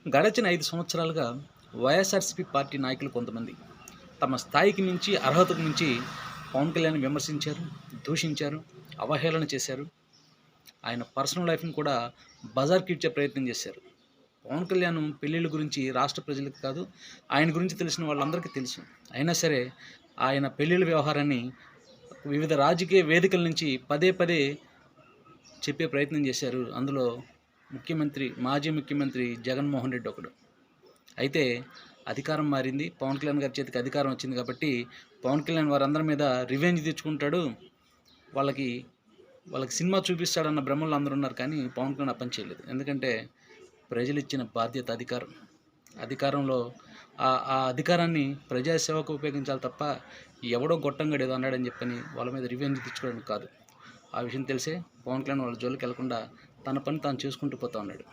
గడచిన 5 సంవత్సరాలుగా వైఎస్ఆర్సీపీ పార్టీ నాయకులు కొంతమంది తమ స్థాయికి మించి, అర్హతకు మించి పవన్ కళ్యాణ్ విమర్శించారు, దూషించారు, అవహేళన చేశారు. ఆయన పర్సనల్ లైఫ్‌ని కూడా బజార్‌కి ఈడ్చే ప్రయత్నం చేశారు. పవన్ కళ్యాణ్ పెళ్ళిళ్ళ గురించి రాష్ట్ర ప్రజలకు కాదు, ఆయన గురించి తెలిసిన వాళ్ళందరికీ తెలుసు. అయినా సరే ఆయన పెళ్ళిళ్ళ వ్యవహారాన్ని వివిధ రాజకీయ వేదికల నుంచి పదే పదే చెప్పే ప్రయత్నం చేశారు. అందులో మాజీ ముఖ్యమంత్రి జగన్మోహన్ రెడ్డి ఒకడు. అయితే అధికారం మారింది, పవన్ కళ్యాణ్ గారి చేతికి అధికారం వచ్చింది కాబట్టి పవన్ కళ్యాణ్ వారందరి మీద రివెంజ్ తెచ్చుకుంటాడు, వాళ్ళకి సినిమా చూపిస్తాడన్న భ్రమల్లో అందరూ ఉన్నారు. కానీ పవన్ కళ్యాణ్ ఆ పని చేయలేదు. ఎందుకంటే ప్రజలు ఇచ్చిన బాధ్యత అధికారంలో ఆ అధికారాన్ని ప్రజాసేవకు ఉపయోగించాలి తప్ప ఎవడో గొట్టంగాడు ఏదో అన్నాడని చెప్పని వాళ్ళ మీద రివెంజ్ తెచ్చుకోవడానికి కాదు. ఆ విషయం తెలిసే పవన్ కళ్యాణ్ వాళ్ళ జోలికి వెళ్లకుండా తన పని తాను చేసుకుంటూ పోతా ఉన్నాడు.